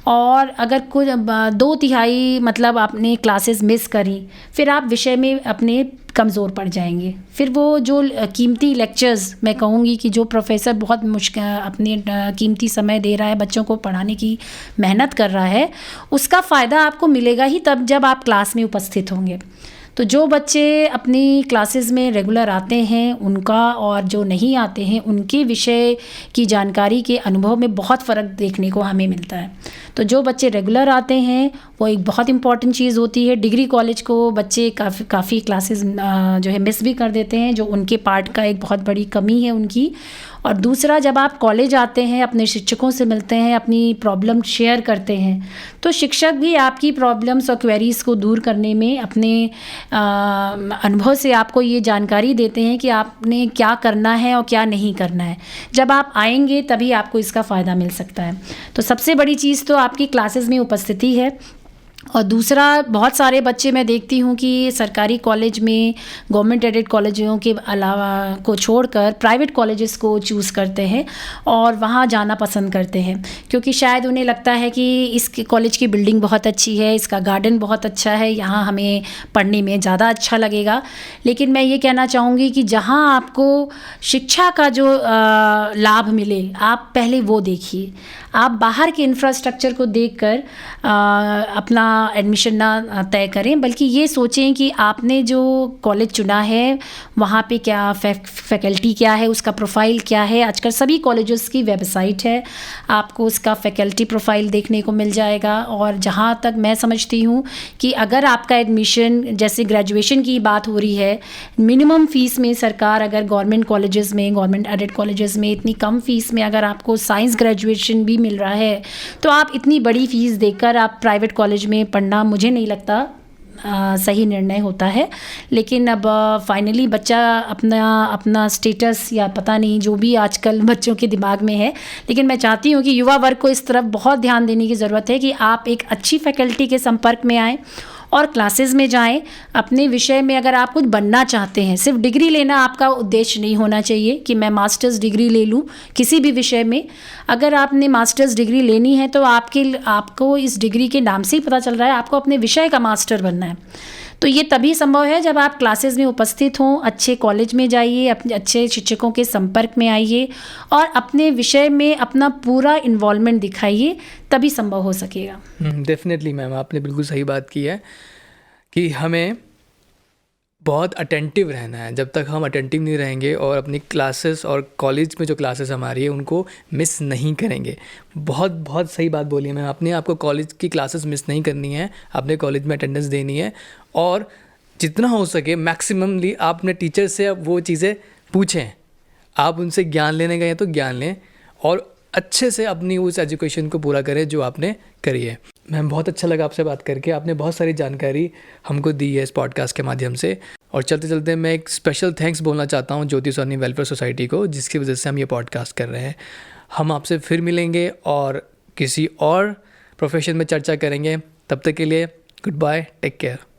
और अगर कुछ 2/3 मतलब आपने क्लासेस मिस करी, फिर आप विषय में अपने कमज़ोर पड़ जाएंगे। फिर वो जो कीमती लेक्चर्स, मैं कहूँगी कि जो प्रोफेसर बहुत मुश्किल अपने कीमती समय दे रहा है, बच्चों को पढ़ाने की मेहनत कर रहा है, उसका फ़ायदा आपको मिलेगा ही तब जब आप क्लास में उपस्थित होंगे। तो जो बच्चे अपनी क्लासेस में रेगुलर आते हैं उनका, और जो नहीं आते हैं उनके विषय की जानकारी के अनुभव में बहुत फ़र्क देखने को हमें मिलता है। तो जो बच्चे रेगुलर आते हैं वो एक बहुत इंपॉर्टेंट चीज़ होती है। डिग्री कॉलेज को बच्चे काफ़ी क्लासेस जो है मिस भी कर देते हैं, जो उनके पार्ट का एक बहुत बड़ी कमी है उनकी। और दूसरा, जब आप कॉलेज आते हैं, अपने शिक्षकों से मिलते हैं, अपनी प्रॉब्लम शेयर करते हैं, तो शिक्षक भी आपकी प्रॉब्लम्स और क्वेरीज़ को दूर करने में अपने अनुभव से आपको ये जानकारी देते हैं कि आपने क्या करना है और क्या नहीं करना है। जब आप आएंगे तभी आपको इसका फ़ायदा मिल सकता है। तो सबसे बड़ी चीज़ तो आपकी क्लासेस में उपस्थिति है। और दूसरा, बहुत सारे बच्चे मैं देखती हूँ कि सरकारी कॉलेज में गवर्नमेंट एडेड कॉलेजों के अलावा को छोड़कर प्राइवेट कॉलेजेस को चूज़ करते हैं और वहाँ जाना पसंद करते हैं, क्योंकि शायद उन्हें लगता है कि इस कॉलेज की बिल्डिंग बहुत अच्छी है, इसका गार्डन बहुत अच्छा है, यहाँ हमें पढ़ने में ज़्यादा अच्छा लगेगा। लेकिन मैं ये कहना चाहूँगी कि जहाँ आपको शिक्षा का जो लाभ मिले, आप पहले वो देखिए। आप बाहर के इंफ्रास्ट्रक्चर को देखकर अपना एडमिशन ना तय करें, बल्कि ये सोचें कि आपने जो कॉलेज चुना है वहाँ पे क्या फैकल्टी क्या है, उसका प्रोफाइल क्या है। आजकल सभी कॉलेजेस की वेबसाइट है, आपको उसका फैकल्टी प्रोफाइल देखने को मिल जाएगा। और जहाँ तक मैं समझती हूँ कि अगर आपका एडमिशन, जैसे ग्रेजुएशन की बात हो रही है, मिनिमम फ़ीस में सरकार अगर गवर्नमेंट कॉलेजेस में, गवर्नमेंट एडेड कॉलेजेस में इतनी कम फ़ीस में अगर आपको साइंस ग्रेजुएशन भी मिल रहा है, तो आप इतनी बड़ी फ़ीस देकर आप प्राइवेट कॉलेज में पढ़ना, मुझे नहीं लगता सही निर्णय होता है। लेकिन अब फाइनली बच्चा अपना स्टेटस या पता नहीं जो भी आजकल बच्चों के दिमाग में है, लेकिन मैं चाहती हूँ कि युवा वर्ग को इस तरफ बहुत ध्यान देने की ज़रूरत है कि आप एक अच्छी फैकल्टी के संपर्क में आएँ और क्लासेस में जाएं। अपने विषय में अगर आप कुछ बनना चाहते हैं, सिर्फ डिग्री लेना आपका उद्देश्य नहीं होना चाहिए कि मैं मास्टर्स डिग्री ले लूं किसी भी विषय में। अगर आपने मास्टर्स डिग्री लेनी है तो आपको इस डिग्री के नाम से ही पता चल रहा है आपको अपने विषय का मास्टर बनना है। तो ये तभी संभव है जब आप क्लासेस में उपस्थित हों, अच्छे कॉलेज में जाइए, अपने अच्छे शिक्षकों के संपर्क में आइए और अपने विषय में अपना पूरा इन्वॉल्वमेंट दिखाइए, तभी संभव हो सकेगा। डेफिनेटली मैम, आपने बिल्कुल सही बात की है कि हमें बहुत अटेंटिव रहना है। जब तक हम अटेंटिव नहीं रहेंगे और अपनी क्लासेस और कॉलेज में जो क्लासेस हमारी है उनको मिस नहीं करेंगे। बहुत बहुत सही बात बोली है मैम आपने। आपको कॉलेज की क्लासेस मिस नहीं करनी है, आपने कॉलेज में अटेंडेंस देनी है और जितना हो सके मैक्सिममली आप अपने टीचर से वो चीज़ें पूछें। आप उनसे ज्ञान लेने गए हैं तो ज्ञान लें और अच्छे से अपनी उस एजुकेशन को पूरा करें जो आपने करी है। मैम, बहुत अच्छा लगा आपसे बात करके। आपने बहुत सारी जानकारी हमको दी है इस पॉडकास्ट के माध्यम से। और चलते चलते मैं एक स्पेशल थैंक्स बोलना चाहता हूँ ज्योति सोनी वेलफेयर सोसाइटी को, जिसकी वजह से हम ये पॉडकास्ट कर रहे हैं। हम आपसे फिर मिलेंगे और किसी और प्रोफेशन में चर्चा करेंगे। तब तक के लिए गुड बाय, टेक केयर।